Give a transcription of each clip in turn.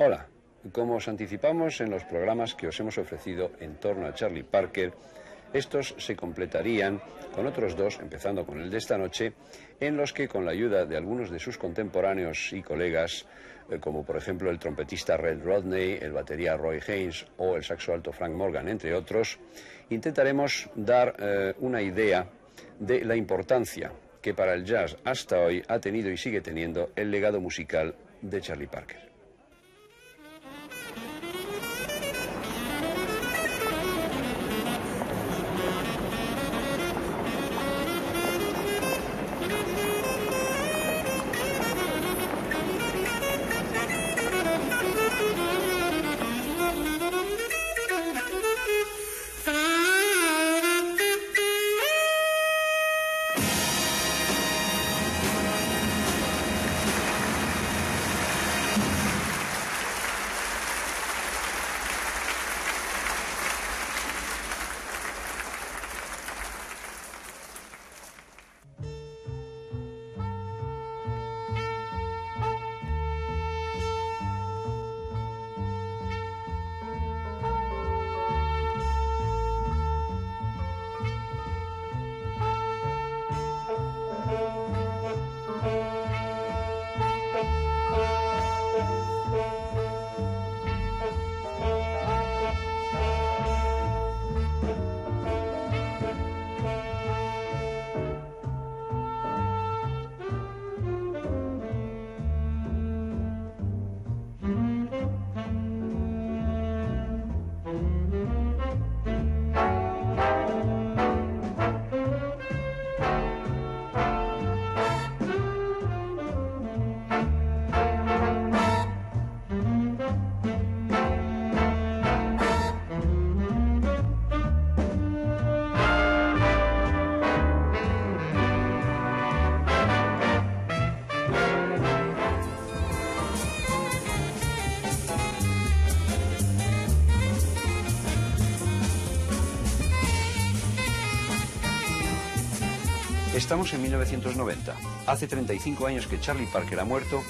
Hola, como os anticipamos en los programas que os hemos ofrecido en torno a Charlie Parker, estos se completarían con otros dos, empezando con el de esta noche, en los que con la ayuda de algunos de sus contemporáneos y colegas, como por ejemplo el trompetista Red Rodney, el batería Roy Haynes o el saxo alto Frank Morgan, entre otros, intentaremos dar una idea de la importancia que para el jazz hasta hoy ha tenido y sigue teniendo el legado musical de Charlie Parker. Estamos en 1990. Hace 35 años que Charlie Parker ha muerto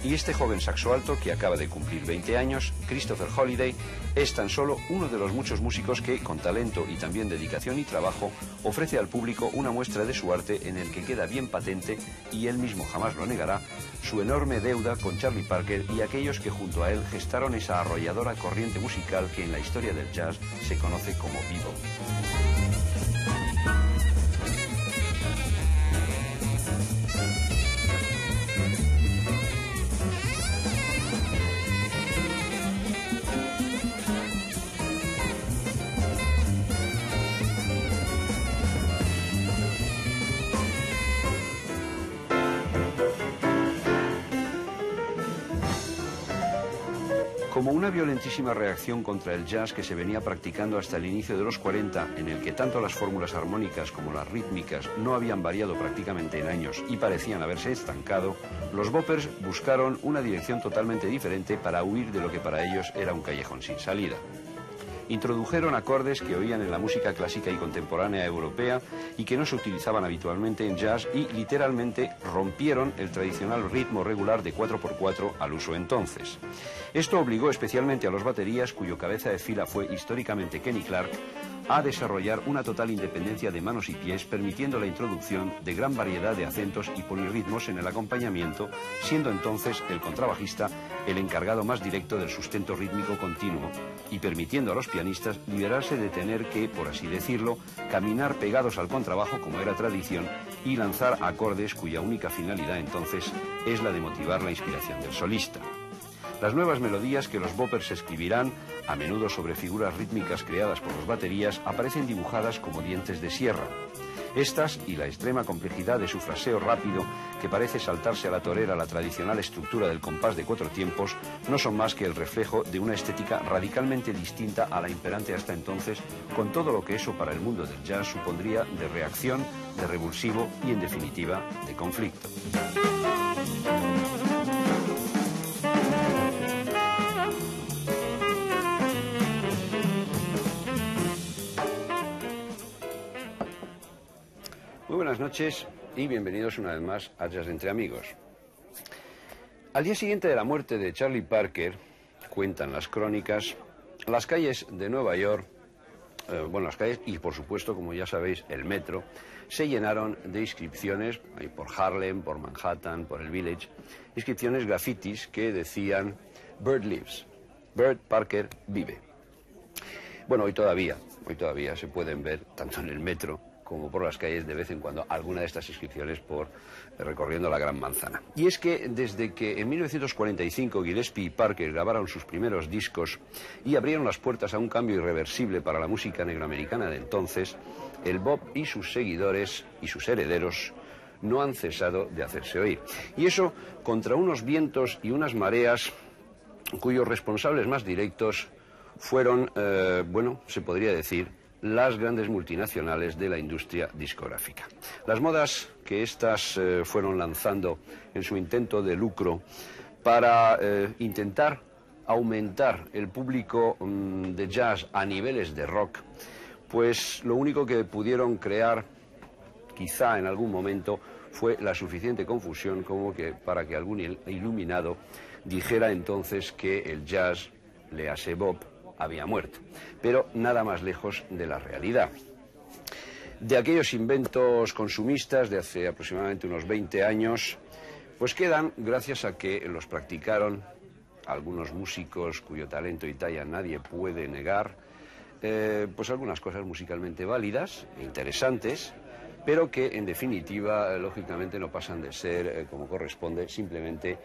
y este joven saxo alto, que acaba de cumplir 20 años, Christopher Holliday, es tan solo uno de los muchos músicos que, con talento y también dedicación y trabajo, ofrece al público una muestra de su arte en el que queda bien patente, y él mismo jamás lo negará, su enorme deuda con Charlie Parker y aquellos que junto a él gestaron esa arrolladora corriente musical que en la historia del jazz se conoce como bebop. Como una violentísima reacción contra el jazz que se venía practicando hasta el inicio de los 40, en el que tanto las fórmulas armónicas como las rítmicas no habían variado prácticamente en años y parecían haberse estancado, los boppers buscaron una dirección totalmente diferente para huir de lo que para ellos era un callejón sin salida. Introdujeron acordes que oían en la música clásica y contemporánea europea y que no se utilizaban habitualmente en jazz, y literalmente rompieron el tradicional ritmo regular de 4x4 al uso entonces. Esto obligó especialmente a los baterías, cuyo cabeza de fila fue históricamente Kenny Clarke, a desarrollar una total independencia de manos y pies, permitiendo la introducción de gran variedad de acentos y polirritmos en el acompañamiento, siendo entonces el contrabajista el encargado más directo del sustento rítmico continuo, y permitiendo a los pianistas liberarse de tener que, por así decirlo, caminar pegados al contrabajo como era tradición y lanzar acordes cuya única finalidad entonces es la de motivar la inspiración del solista. Las nuevas melodías que los boppers escribirán, a menudo sobre figuras rítmicas creadas por los baterías, aparecen dibujadas como dientes de sierra. Estas y la extrema complejidad de su fraseo rápido, que parece saltarse a la torera la tradicional estructura del compás de 4 tiempos, no son más que el reflejo de una estética radicalmente distinta a la imperante hasta entonces, con todo lo que eso para el mundo del jazz supondría de reacción, de revulsivo y, en definitiva, de conflicto. Muy buenas noches y bienvenidos una vez más a Jazz Entre Amigos. Al día siguiente de la muerte de Charlie Parker, cuentan las crónicas, las calles de Nueva York, las calles y por supuesto, como ya sabéis, el metro, se llenaron de inscripciones, ahí por Harlem, por Manhattan, por el Village, inscripciones grafitis que decían Bird lives, Bird Parker vive. Bueno, hoy todavía se pueden ver, tanto en el metro como por las calles, de vez en cuando, alguna de estas inscripciones recorriendo la Gran Manzana. Y es que desde que en 1945 Gillespie y Parker grabaron sus primeros discos y abrieron las puertas a un cambio irreversible para la música negroamericana de entonces, el bop y sus seguidores y sus herederos no han cesado de hacerse oír. Y eso contra unos vientos y unas mareas cuyos responsables más directos fueron, se podría decir, las grandes multinacionales de la industria discográfica. Las modas que éstas fueron lanzando en su intento de lucro para intentar aumentar el público de jazz a niveles de rock, pues lo único que pudieron crear, quizá en algún momento, fue la suficiente confusión como que para que algún iluminado dijera entonces que el jazz, léase bop, había muerto, pero nada más lejos de la realidad. De aquellos inventos consumistas de hace aproximadamente unos 20 años, pues quedan, gracias a que los practicaron algunos músicos cuyo talento y talla nadie puede negar, pues algunas cosas musicalmente válidas e interesantes, pero que en definitiva, lógicamente, no pasan de ser, como corresponde, simplemente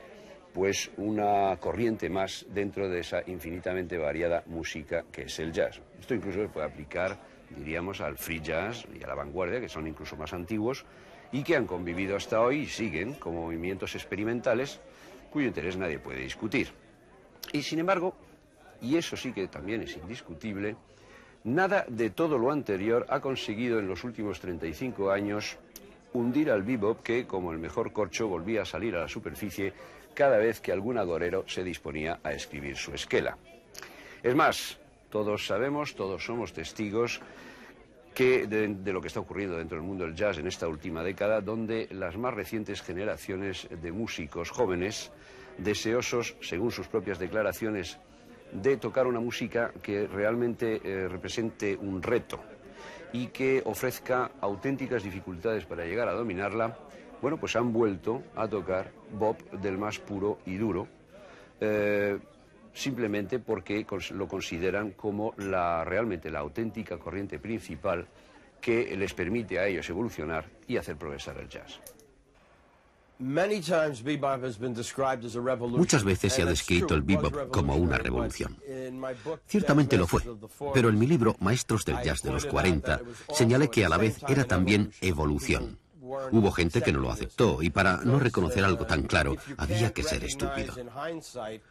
pues una corriente más dentro de esa infinitamente variada música que es el jazz. Esto incluso se puede aplicar, diríamos, al free jazz y a la vanguardia, que son incluso más antiguos y que han convivido hasta hoy y siguen como movimientos experimentales cuyo interés nadie puede discutir. Y sin embargo, y eso sí que también es indiscutible, nada de todo lo anterior ha conseguido en los últimos 35 años hundir al bebop, que, como el mejor corcho, volvía a salir a la superficie cada vez que algún agorero se disponía a escribir su esquela. Es más, todos sabemos, todos somos testigos de lo que está ocurriendo dentro del mundo del jazz en esta última década, donde las más recientes generaciones de músicos jóvenes, deseosos, según sus propias declaraciones, de tocar una música que realmente represente un reto y que ofrezca auténticas dificultades para llegar a dominarla, bueno, pues han vuelto a tocar bop del más puro y duro, simplemente porque lo consideran como realmente la auténtica corriente principal que les permite a ellos evolucionar y hacer progresar el jazz. Muchas veces se ha descrito el bebop como una revolución. Ciertamente lo fue, pero en mi libro Maestros del Jazz de los 40 señalé que a la vez era también evolución. Hubo gente que no lo aceptó y para no reconocer algo tan claro había que ser estúpido.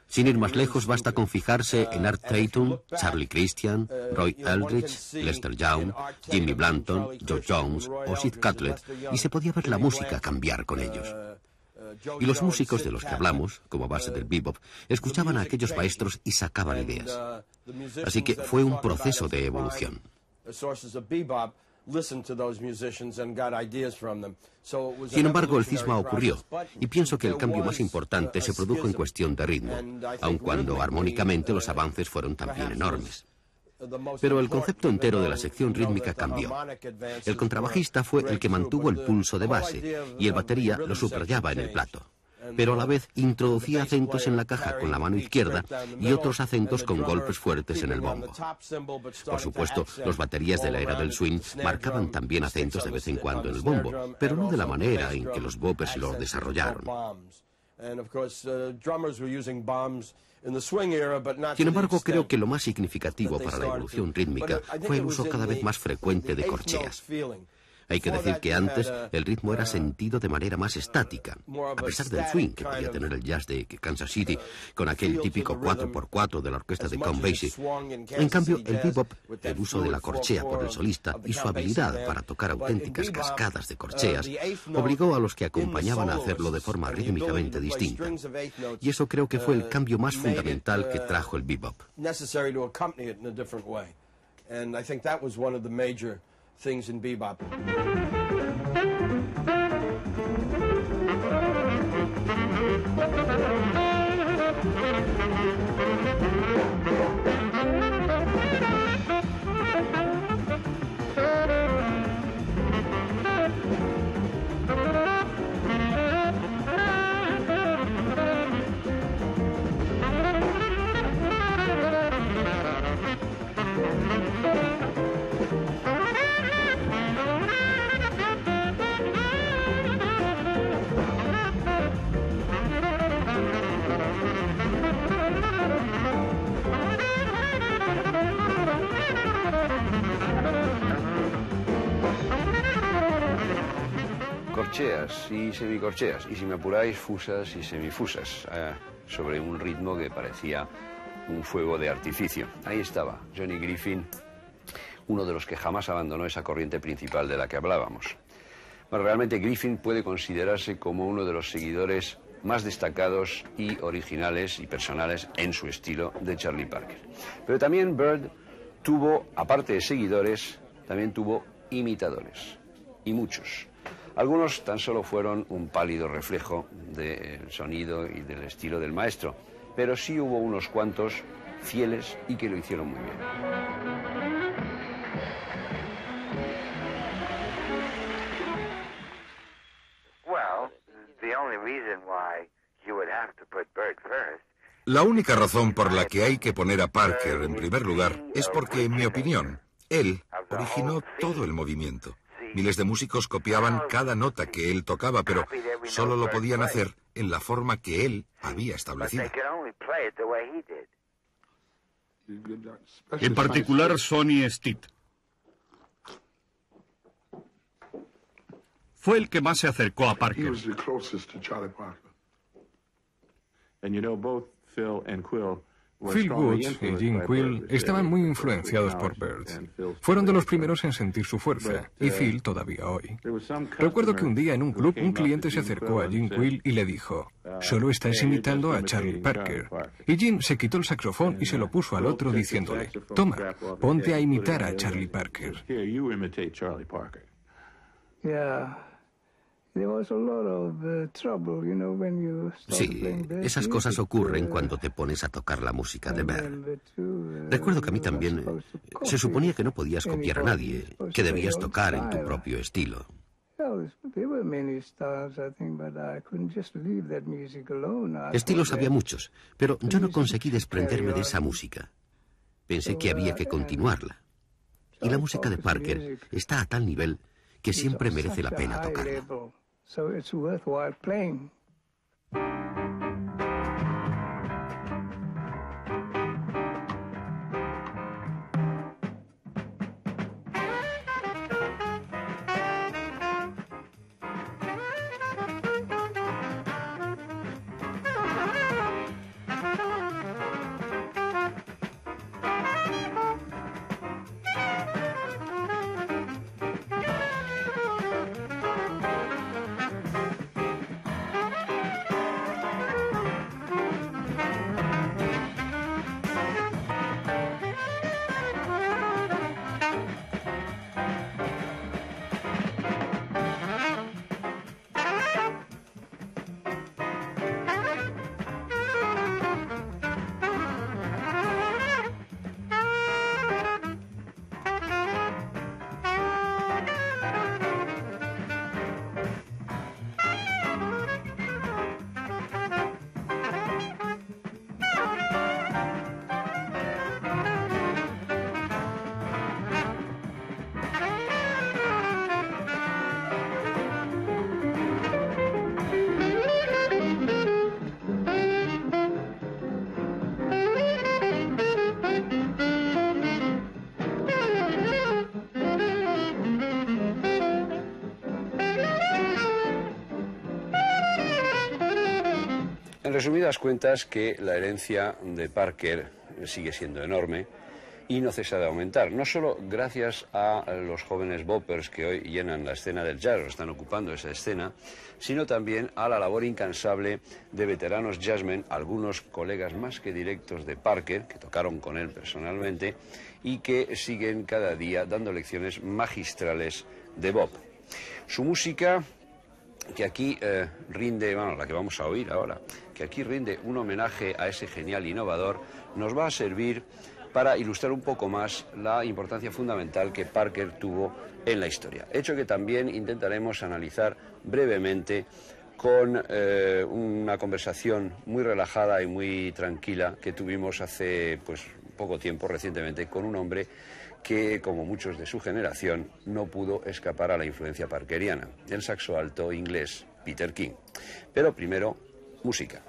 Sin ir más lejos, basta con fijarse en Art Tatum, Charlie Christian, Roy Eldridge, Lester Young, Jimmy Blanton, Joe Jones o Sid Catlett y se podía ver la música cambiar con ellos. Y los músicos de los que hablamos, como base del bebop, escuchaban a aquellos maestros y sacaban ideas. Así que fue un proceso de evolución. Sin embargo, el cisma ocurrió, y pienso que el cambio más importante se produjo en cuestión de ritmo, aun cuando armónicamente los avances fueron también enormes. Pero el concepto entero de la sección rítmica cambió. El contrabajista fue el que mantuvo el pulso de base, y el batería lo subrayaba en el plato. Pero a la vez introducía acentos en la caja con la mano izquierda y otros acentos con golpes fuertes en el bombo. Por supuesto, los baterías de la era del swing marcaban también acentos de vez en cuando en el bombo, pero no de la manera en que los boppers los desarrollaron. Sin embargo, creo que lo más significativo para la evolución rítmica fue el uso cada vez más frecuente de corcheas. Hay que decir que antes el ritmo era sentido de manera más estática, a pesar del swing que podía tener el jazz de Kansas City, con aquel típico 4x4 de la orquesta de Count Basie. En cambio, el bebop, el uso de la corchea por el solista y su habilidad para tocar auténticas cascadas de corcheas, obligó a los que acompañaban a hacerlo de forma rítmicamente distinta. Y eso creo que fue el cambio más fundamental que trajo el bebop. Things in bebop. Corcheas y semicorcheas, y si me apuráis, fusas y semifusas, sobre un ritmo que parecía un fuego de artificio. Ahí estaba Johnny Griffin, uno de los que jamás abandonó esa corriente principal de la que hablábamos. Bueno, realmente Griffin puede considerarse como uno de los seguidores más destacados y originales y personales en su estilo de Charlie Parker. Pero también Bird tuvo, aparte de seguidores, también tuvo imitadores, y muchos. Algunos tan solo fueron un pálido reflejo del sonido y del estilo del maestro, pero sí hubo unos cuantos fieles y que lo hicieron muy bien. La única razón por la que hay que poner a Parker en primer lugar es porque, en mi opinión, él originó todo el movimiento. Miles de músicos copiaban cada nota que él tocaba, pero solo lo podían hacer en la forma que él había establecido. En particular, Sonny Stitt. Fue el que más se acercó a Parker. Phil Woods y Jim Quill estaban muy influenciados por Bird. Fueron de los primeros en sentir su fuerza, y Phil todavía hoy. Recuerdo que un día en un club un cliente se acercó a Jim Quill y le dijo: «Solo estás imitando a Charlie Parker». Y Jim se quitó el saxofón y se lo puso al otro diciéndole: «Toma, ponte a imitar a Charlie Parker». Sí, esas cosas ocurren cuando te pones a tocar la música de Bird. Recuerdo que a mí también se suponía que no podías copiar a nadie, que debías tocar en tu propio estilo. Estilos había muchos, pero yo no conseguí desprenderme de esa música. Pensé que había que continuarla. Y la música de Parker está a tal nivel que siempre merece la pena tocarla. So it's worthwhile playing. En resumidas cuentas, que la herencia de Parker sigue siendo enorme y no cesa de aumentar, no solo gracias a los jóvenes boppers que hoy llenan la escena del jazz, o están ocupando esa escena, sino también a la labor incansable de veteranos jazzmen, algunos colegas más que directos de Parker, que tocaron con él personalmente, y que siguen cada día dando lecciones magistrales de bop. Su música que aquí rinde, bueno, la que vamos a oír ahora, que aquí rinde un homenaje a ese genial innovador, nos va a servir para ilustrar un poco más la importancia fundamental que Parker tuvo en la historia. Hecho que también intentaremos analizar brevemente con una conversación muy relajada y muy tranquila que tuvimos hace poco tiempo, recientemente, con un hombre que, como muchos de su generación, no pudo escapar a la influencia parkeriana, el saxo alto inglés Peter King. Pero primero, música.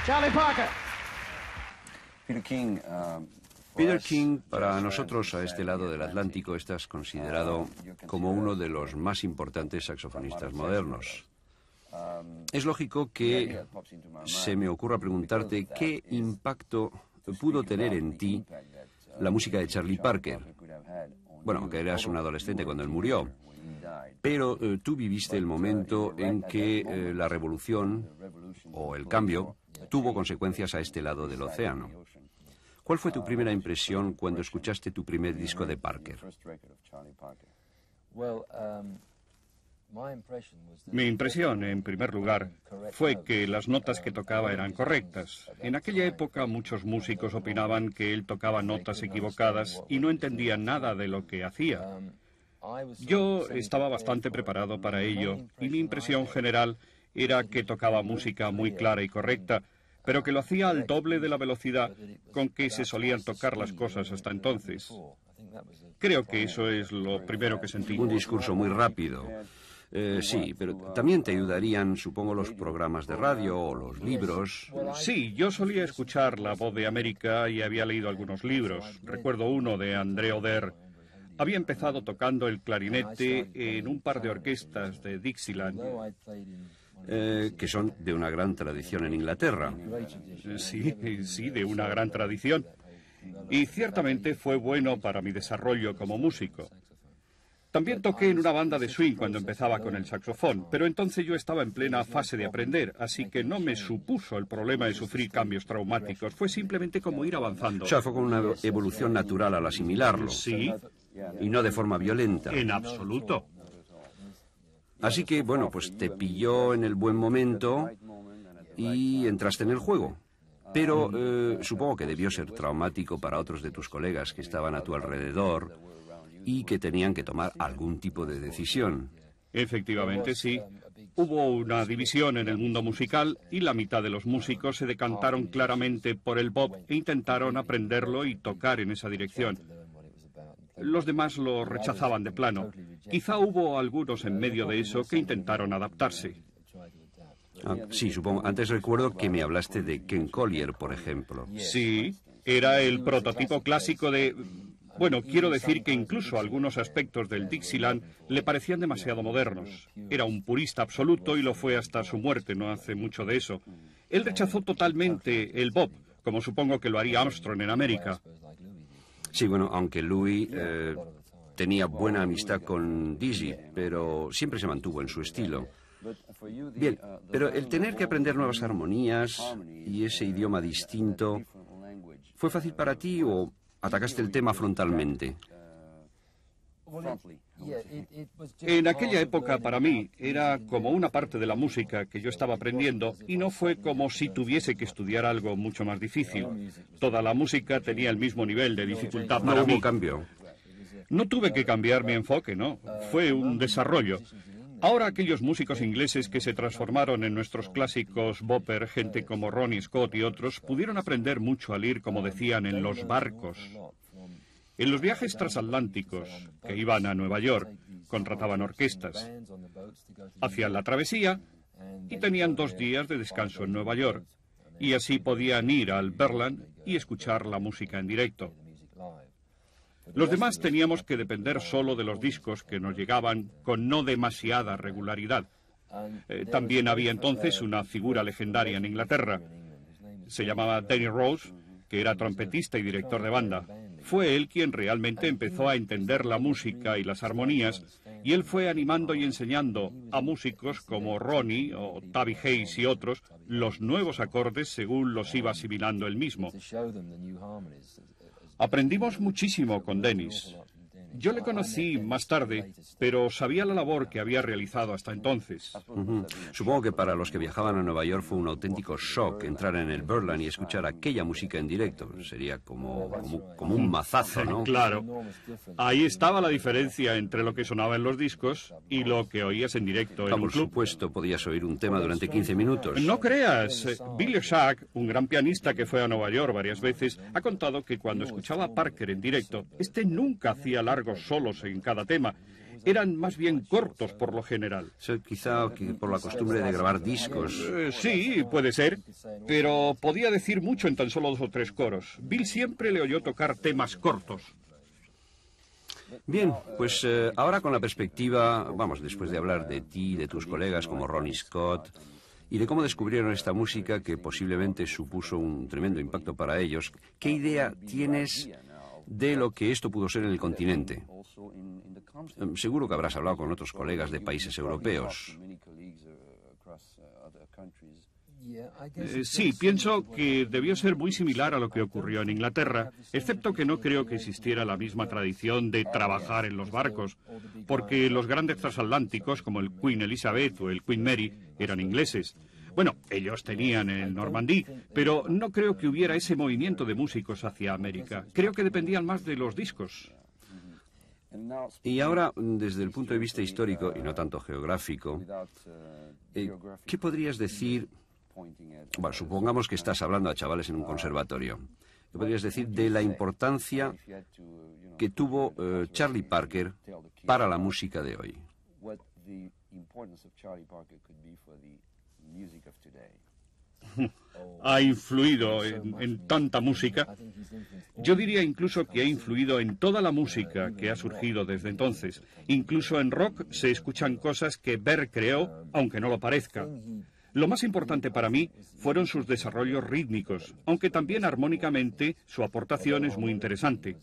Charlie Parker. Peter King, para nosotros a este lado del Atlántico, estás considerado como uno de los más importantes saxofonistas modernos. Es lógico que se me ocurra preguntarte qué impacto pudo tener en ti la música de Charlie Parker. Bueno, aunque eras un adolescente cuando él murió. Pero tú viviste el momento en que la revolución o el cambio tuvo consecuencias a este lado del océano. ¿Cuál fue tu primera impresión cuando escuchaste tu primer disco de Parker? Mi impresión, en primer lugar, fue que las notas que tocaba eran correctas. En aquella época muchos músicos opinaban que él tocaba notas equivocadas y no entendían nada de lo que hacía. Yo estaba bastante preparado para ello y mi impresión general era que tocaba música muy clara y correcta, pero que lo hacía al doble de la velocidad con que se solían tocar las cosas hasta entonces. Creo que eso es lo primero que sentí. Un discurso muy rápido. Sí, pero también te ayudarían, supongo, los programas de radio o los libros. Sí, yo solía escuchar La Voz de América y había leído algunos libros. Recuerdo uno de André Oder. Había empezado tocando el clarinete en un par de orquestas de Dixieland. Que son de una gran tradición en Inglaterra. Sí, de una gran tradición. Y ciertamente fue bueno para mi desarrollo como músico. También toqué en una banda de swing cuando empezaba con el saxofón, pero entonces yo estaba en plena fase de aprender, así que no me supuso el problema de sufrir cambios traumáticos. Fue simplemente como ir avanzando. O sea, fue como una evolución natural al asimilarlo. Sí. Y no de forma violenta. En absoluto. Así que, bueno, pues te pilló en el buen momento y entraste en el juego. Pero supongo que debió ser traumático para otros de tus colegas que estaban a tu alrededor y que tenían que tomar algún tipo de decisión. Efectivamente, sí. Hubo una división en el mundo musical y la mitad de los músicos se decantaron claramente por el bop e intentaron aprenderlo y tocar en esa dirección. Los demás lo rechazaban de plano. Quizá hubo algunos en medio de eso que intentaron adaptarse. Sí, supongo. Antes recuerdo que me hablaste de Ken Collier, por ejemplo. Sí, era el prototipo clásico de... Bueno, quiero decir que incluso algunos aspectos del Dixieland le parecían demasiado modernos. Era un purista absoluto y lo fue hasta su muerte, no hace mucho de eso. Él rechazó totalmente el bop, como supongo que lo haría Armstrong en América. Sí, bueno, aunque Louis tenía buena amistad con Dizzy, pero siempre se mantuvo en su estilo. Bien, pero el tener que aprender nuevas armonías y ese idioma distinto, ¿fue fácil para ti o atacaste el tema frontalmente? En aquella época, para mí, era como una parte de la música que yo estaba aprendiendo y no fue como si tuviese que estudiar algo mucho más difícil. Toda la música tenía el mismo nivel de dificultad para mí. ¿No hubo cambio? No tuve que cambiar mi enfoque, no. Fue un desarrollo. Ahora aquellos músicos ingleses que se transformaron en nuestros clásicos bopper, gente como Ronnie Scott y otros, pudieron aprender mucho al ir, como decían, en los barcos. En los viajes transatlánticos, que iban a Nueva York, contrataban orquestas. Hacían la travesía y tenían 2 días de descanso en Nueva York. Y así podían ir al Berland y escuchar la música en directo. Los demás teníamos que depender solo de los discos que nos llegaban con no demasiada regularidad. También había entonces una figura legendaria en Inglaterra. Se llamaba Danny Rose, que era trompetista y director de banda. Fue él quien realmente empezó a entender la música y las armonías, y él fue animando y enseñando a músicos como Ronnie o Tabby Hayes y otros los nuevos acordes según los iba asimilando él mismo. Aprendimos muchísimo con Dennis. Yo le conocí más tarde, pero sabía la labor que había realizado hasta entonces. Supongo que para los que viajaban a Nueva York fue un auténtico shock entrar en el Berland y escuchar aquella música en directo. Sería como un mazazo, ¿no? Claro. Ahí estaba la diferencia entre lo que sonaba en los discos y lo que oías en directo en un Por club. supuesto, podías oír un tema durante 15 minutos. No creas. Billy Shark, un gran pianista que fue a Nueva York varias veces, ha contado que cuando escuchaba a Parker en directo, este nunca hacía largos solos en cada tema. eran más bien cortos por lo general. Quizá por la costumbre de grabar discos. Sí, puede ser, pero podía decir mucho en tan solo 2 o 3 coros. Bill siempre le oyó tocar temas cortos. Bien, pues ahora con la perspectiva, vamos, después de hablar de ti, de tus colegas como Ronnie Scott, y de cómo descubrieron esta música que posiblemente supuso un tremendo impacto para ellos, ¿qué idea tienes de lo que esto pudo ser en el continente? Seguro que habrás hablado con otros colegas de países europeos. Sí, pienso que debió ser muy similar a lo que ocurrió en Inglaterra, excepto que no creo que existiera la misma tradición de trabajar en los barcos, porque los grandes transatlánticos, como el Queen Elizabeth o el Queen Mary, eran ingleses. Bueno, ellos tenían el Normandí, pero no creo que hubiera ese movimiento de músicos hacia América. Creo que dependían más de los discos. Y ahora, desde el punto de vista histórico, y no tanto geográfico, ¿qué podrías decir? Bueno, supongamos que estás hablando a chavales en un conservatorio. ¿Qué podrías decir de la importancia que tuvo Charlie Parker para la música de hoy? Ha influido en tanta música. Yo diría incluso que ha influido en toda la música que ha surgido desde entonces. Incluso en rock se escuchan cosas que Berg creó, aunque no lo parezca. Lo más importante para mí fueron sus desarrollos rítmicos, aunque también armónicamente su aportación es muy interesante.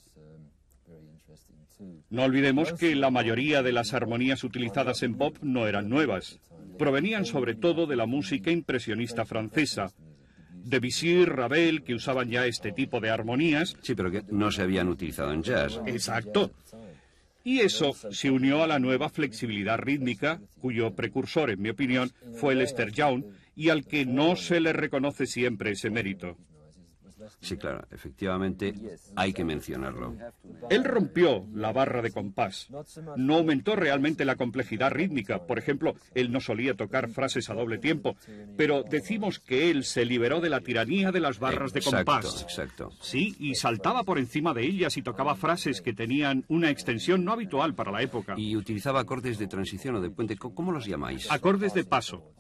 No olvidemos que la mayoría de las armonías utilizadas en pop no eran nuevas. Provenían sobre todo de la música impresionista francesa. Debussy, Ravel, que usaban ya este tipo de armonías. Sí, pero que no se habían utilizado en jazz. Exacto. Y eso se unió a la nueva flexibilidad rítmica, cuyo precursor, en mi opinión, fue Lester Young, y al que no se le reconoce siempre ese mérito. Sí, claro, efectivamente hay que mencionarlo. Él rompió la barra de compás. No aumentó realmente la complejidad rítmica. Por ejemplo, él no solía tocar frases a doble tiempo, pero decimos que él se liberó de la tiranía de las barras de compás. Exacto. Sí, y saltaba por encima de ellas y tocaba frases que tenían una extensión no habitual para la época. Y utilizaba acordes de transición o de puente. ¿Cómo los llamáis? Acordes de paso.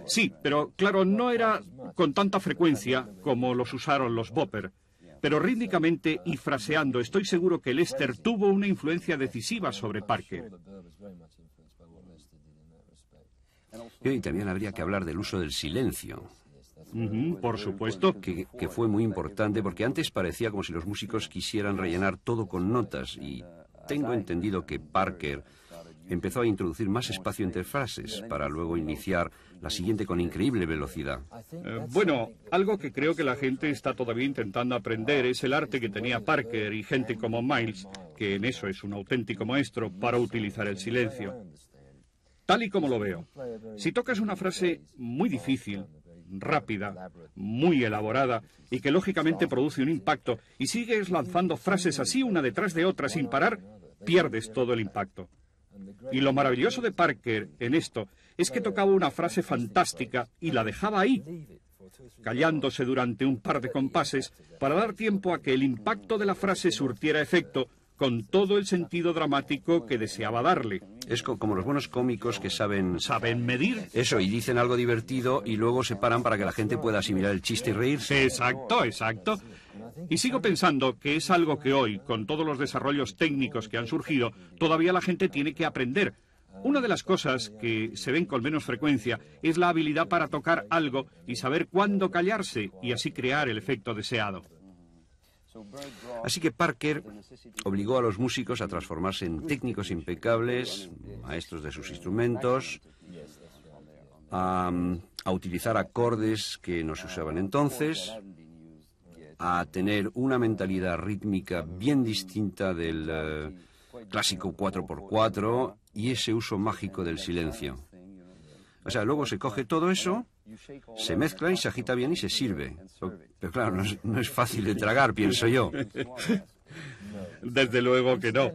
Sí, pero claro, no era con tanta frecuencia como los usaron los bopper. Pero rítmicamente y fraseando, estoy seguro que Lester tuvo una influencia decisiva sobre Parker. Y también habría que hablar del uso del silencio. Por supuesto. Que fue muy importante, porque antes parecía como si los músicos quisieran rellenar todo con notas, y tengo entendido que Parker empezó a introducir más espacio entre frases para luego iniciar la siguiente con increíble velocidad. Bueno, algo que creo que la gente está todavía intentando aprender es el arte que tenía Parker y gente como Miles, que en eso es un auténtico maestro, para utilizar el silencio. Tal y como lo veo. Si tocas una frase muy difícil, rápida, muy elaborada, y que lógicamente produce un impacto, y sigues lanzando frases así una detrás de otra sin parar, pierdes todo el impacto. Y lo maravilloso de Parker en esto es que tocaba una frase fantástica y la dejaba ahí, callándose durante un par de compases para dar tiempo a que el impacto de la frase surtiera efecto con todo el sentido dramático que deseaba darle. Es como los buenos cómicos que saben medir. Eso, y dicen algo divertido y luego se paran para que la gente pueda asimilar el chiste y reírse. Exacto. Y sigo pensando que es algo que hoy, con todos los desarrollos técnicos que han surgido, todavía la gente tiene que aprender. Una de las cosas que se ven con menos frecuencia es la habilidad para tocar algo y saber cuándo callarse y así crear el efecto deseado. Así que Parker obligó a los músicos a transformarse en técnicos impecables, maestros de sus instrumentos, a utilizar acordes que no se usaban entonces, a tener una mentalidad rítmica bien distinta del clásico 4x4 y ese uso mágico del silencio. O sea, luego se coge todo eso, se mezcla y se agita bien y se sirve. Pero claro, no es fácil de tragar, pienso yo. Desde luego que no.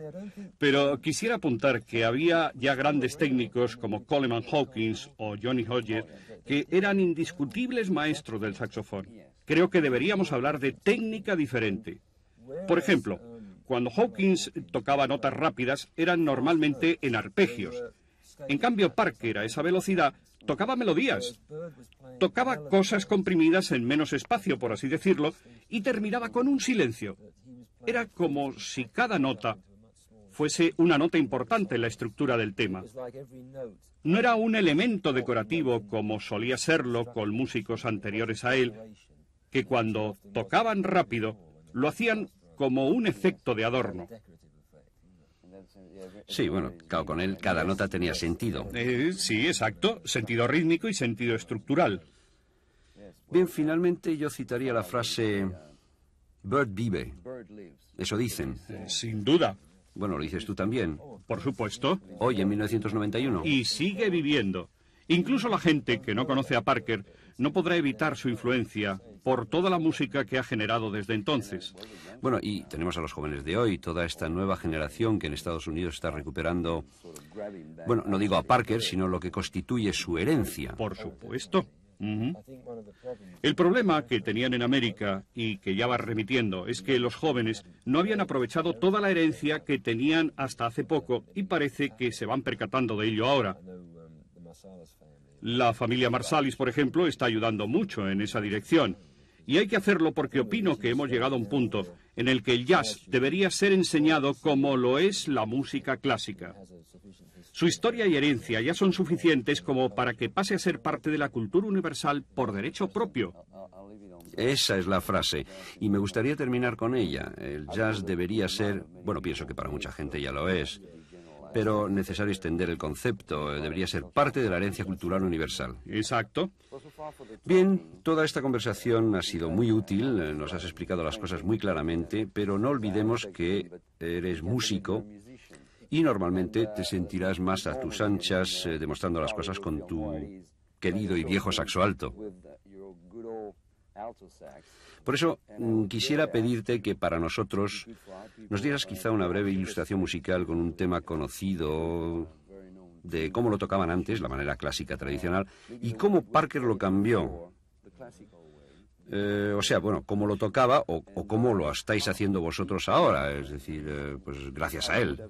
Pero quisiera apuntar que había ya grandes técnicos como Coleman Hawkins o Johnny Hodges que eran indiscutibles maestros del saxofón. Creo que deberíamos hablar de técnica diferente. Por ejemplo, Cuando Hawkins tocaba notas rápidas, eran normalmente en arpegios. En cambio, Parker, a esa velocidad, tocaba melodías. Tocaba cosas comprimidas en menos espacio, por así decirlo, y terminaba con un silencio. Era como si cada nota fuese una nota importante en la estructura del tema. No era un elemento decorativo como solía serlo con músicos anteriores a él, que cuando tocaban rápido lo hacían como un efecto de adorno. Sí, bueno, claro, con él cada nota tenía sentido. Sí, exacto, sentido rítmico y sentido estructural. Bien, finalmente yo citaría la frase Bird vive. Eso dicen. Sin duda. Bueno, lo dices tú también. Por supuesto. Hoy, en 1991. Y sigue viviendo. Incluso la gente que no conoce a Parker no podrá evitar su influencia por toda la música que ha generado desde entonces. Bueno, y tenemos a los jóvenes de hoy, toda esta nueva generación que en Estados Unidos está recuperando, bueno, no digo a Parker, sino lo que constituye su herencia. Por supuesto. El problema que tenían en América, y que ya va remitiendo, es que los jóvenes no habían aprovechado toda la herencia que tenían hasta hace poco, y parece que se van percatando de ello ahora. La familia Marsalis, por ejemplo, está ayudando mucho en esa dirección. Y hay que hacerlo porque opino que hemos llegado a un punto en el que el jazz debería ser enseñado como lo es la música clásica. Su historia y herencia ya son suficientes como para que pase a ser parte de la cultura universal por derecho propio. Esa es la frase, y me gustaría terminar con ella. El jazz debería ser, bueno, pienso que para mucha gente ya lo es, pero necesario extender el concepto, debería ser parte de la herencia cultural universal. Exacto. Bien, toda esta conversación ha sido muy útil, nos has explicado las cosas muy claramente, pero no olvidemos que eres músico y normalmente te sentirás más a tus anchas demostrando las cosas con tu querido y viejo saxo alto. Por eso quisiera pedirte que para nosotros nos dieras quizá una breve ilustración musical con un tema conocido de cómo lo tocaban antes, la manera clásica tradicional, y cómo Parker lo cambió. O sea, bueno, cómo lo tocaba o cómo lo estáis haciendo vosotros ahora, es decir, pues gracias a él.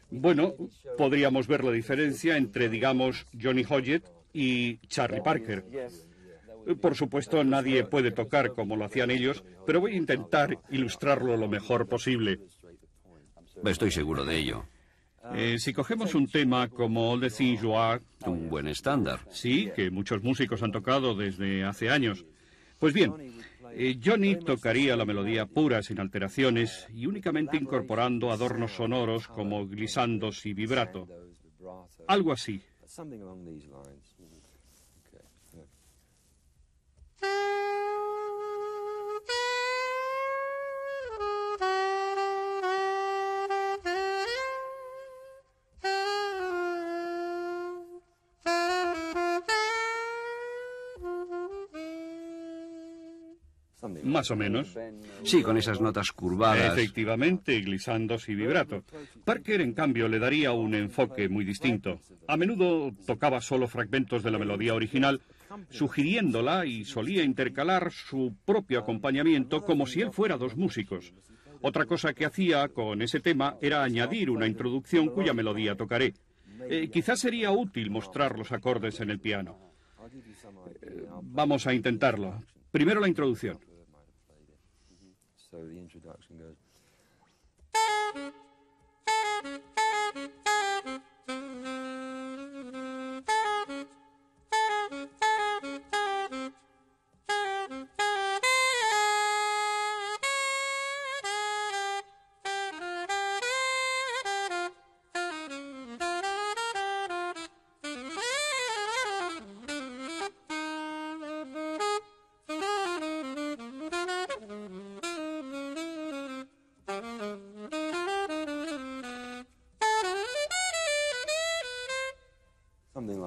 Bueno, podríamos ver la diferencia entre, digamos, Johnny Hodgett y Charlie Parker. Por supuesto, nadie puede tocar como lo hacían ellos, pero voy a intentar ilustrarlo lo mejor posible. Estoy seguro de ello. Si cogemos un tema como All the Things You Are... Un buen estándar. Sí, que muchos músicos han tocado desde hace años. Pues bien, Johnny tocaría la melodía pura, sin alteraciones, y únicamente incorporando adornos sonoros como glissandos y vibrato. Algo así. Más o menos. Sí, con esas notas curvadas. Efectivamente, glissandos y vibrato. Parker, en cambio, le daría un enfoque muy distinto. A menudo tocaba solo fragmentos de la melodía original, sugiriéndola, y solía intercalar su propio acompañamiento como si él fuera dos músicos. Otra cosa que hacía con ese tema era añadir una introducción cuya melodía tocaré. Quizás sería útil mostrar los acordes en el piano. Vamos a intentarlo. Primero la introducción.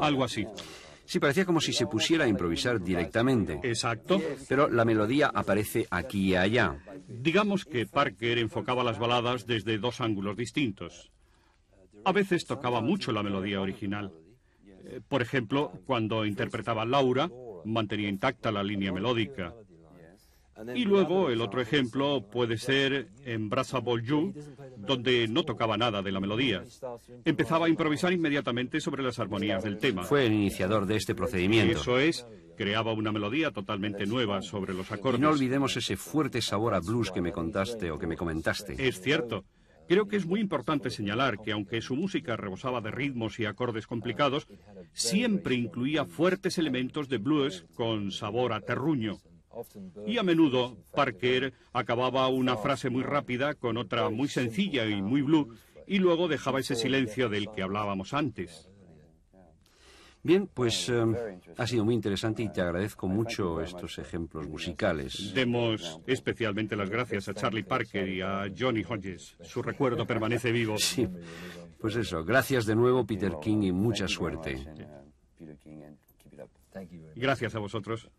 Algo así. Sí, parecía como si se pusiera a improvisar directamente. Exacto. Pero la melodía aparece aquí y allá. Digamos que Parker enfocaba las baladas desde dos ángulos distintos. A veces tocaba mucho la melodía original. Por ejemplo, cuando interpretaba Laura, mantenía intacta la línea melódica. Y luego el otro ejemplo puede ser en Brassable You, donde no tocaba nada de la melodía. Empezaba a improvisar inmediatamente sobre las armonías del tema. Fue el iniciador de este procedimiento. Eso es, creaba una melodía totalmente nueva sobre los acordes. Y no olvidemos ese fuerte sabor a blues que me contaste o que me comentaste. Es cierto. Creo que es muy importante señalar que aunque su música rebosaba de ritmos y acordes complicados, siempre incluía fuertes elementos de blues con sabor a terruño. Y a menudo Parker acababa una frase muy rápida con otra muy sencilla y muy blues, y luego dejaba ese silencio del que hablábamos antes. Bien, pues ha sido muy interesante y te agradezco mucho estos ejemplos musicales. Demos especialmente las gracias a Charlie Parker y a Johnny Hodges. Su recuerdo permanece vivo. Sí, pues eso. Gracias de nuevo, Peter King, y mucha suerte. Gracias a vosotros.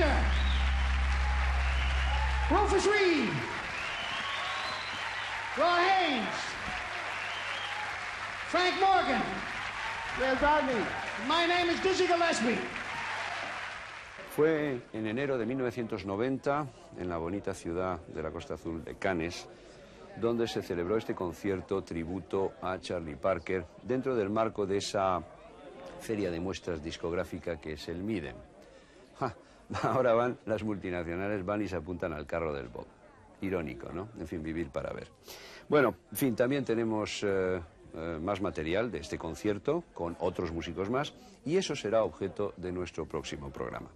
Parker, Rufus Reed, Roy Haynes, Frank Morgan. Yes, Rodney. My name is Dizzy Gillespie. Fue en enero de 1990, en la bonita ciudad de la Costa Azul de Cannes, donde se celebró este concierto tributo a Charlie Parker dentro del marco de esa feria de muestras discográfica que es el Midem. Ahora van las multinacionales, van y se apuntan al carro del Bob. Irónico, ¿no? En fin, vivir para ver. Bueno, en fin, también tenemos más material de este concierto con otros músicos más y eso será objeto de nuestro próximo programa.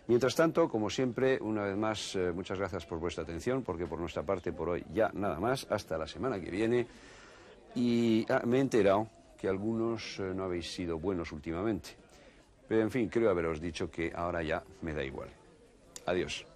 Mientras tanto, como siempre, una vez más, muchas gracias por vuestra atención, porque por nuestra parte por hoy ya nada más, hasta la semana que viene. Y me he enterado que algunos no habéis sido buenos últimamente. Pero en fin, creo haberos dicho que ahora ya me da igual. Adiós.